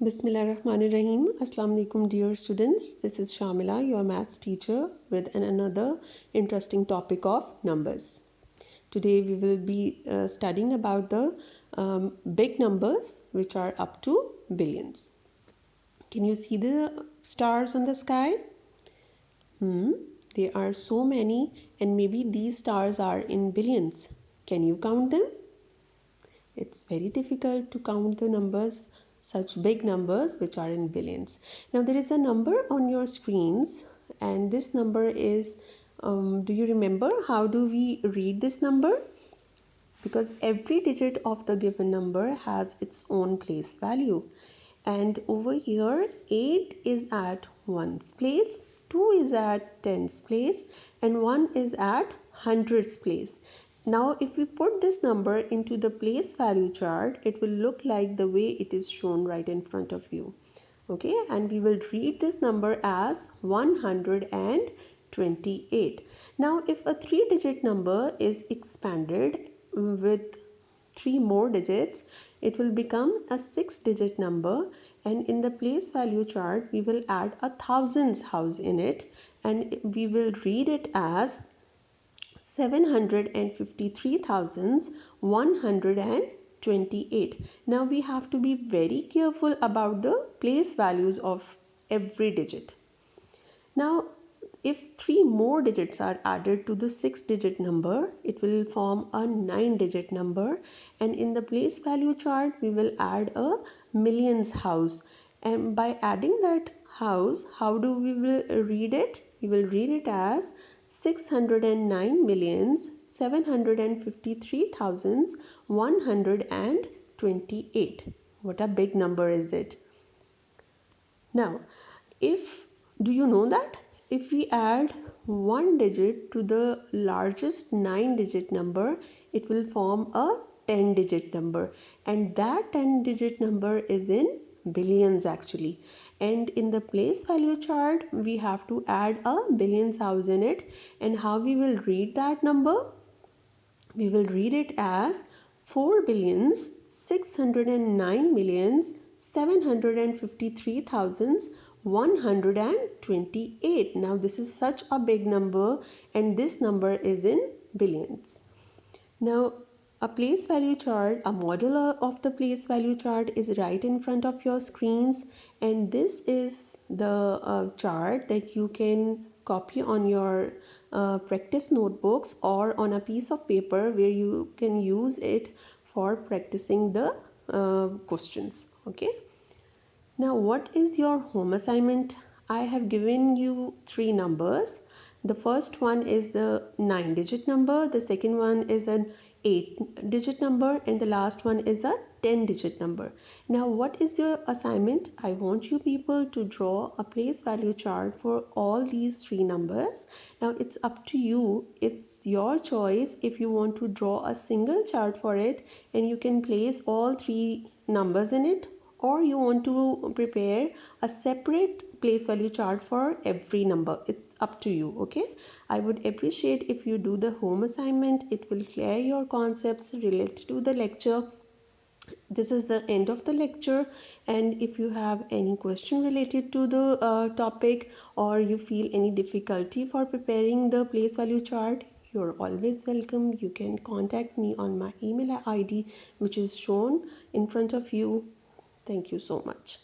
Bismillahirrahmanirrahim. Assalamu alaikum, dear students. This is Shamila, your maths teacher, with another interesting topic of numbers. Today we will be studying about the big numbers which are up to billions. Can you see the stars on the sky? There are so many, and maybe these stars are in billions. Can you count them? It's very difficult to count the numbers, such big numbers which are in billions. Now there is a number on your screens, and this number is, do you remember how do we read this number? Because every digit of the given number has its own place value. And over here, 8 is at ones place, 2 is at tens place, and 1 is at hundreds place. Now if we put this number into the place value chart, it will look like the way it is shown right in front of you. Okay, and we will read this number as 128. Now if a 3-digit number is expanded with 3 more digits, it will become a 6-digit number, and in the place value chart we will add a thousands house in it, and we will read it as 753,128. Now we have to be very careful about the place values of every digit. Now if 3 more digits are added to the 6-digit number, it will form a 9-digit number, and in the place value chart we will add a millions house, and by adding that house, how do we will read it? We will read it as 609,753,128. What a big number is it? Now if, do you know that if we add one digit to the largest 9-digit number, it will form a 10-digit number, and that 10-digit number is in billions actually. And in the place value chart we have to add a billions house in it, and how we will read that number? We will read it as 4,609,753,128. Now this is such a big number, and this number is in billions. Now a place value chart, a model of the place value chart is right in front of your screens, and this is the chart that you can copy on your practice notebooks or on a piece of paper where you can use it for practicing the questions. Okay, now what is your home assignment? I have given you 3 numbers. The first one is the 9-digit number, the second one is an 8-digit number, and the last one is a 10-digit number. Now what is your assignment? I want you people to draw a place value chart for all these 3 numbers. Now it's up to you, it's your choice if you want to draw a single chart for it and you can place all 3 numbers in it, or you want to prepare a separate place value chart for every number. It's up to you. Okay, I would appreciate if you do the home assignment. It will clear your concepts related to the lecture. This is the end of the lecture, and if you have any question related to the topic, or you feel any difficulty for preparing the place value chart, you're always welcome. You can contact me on my email ID which is shown in front of you. Thank you so much.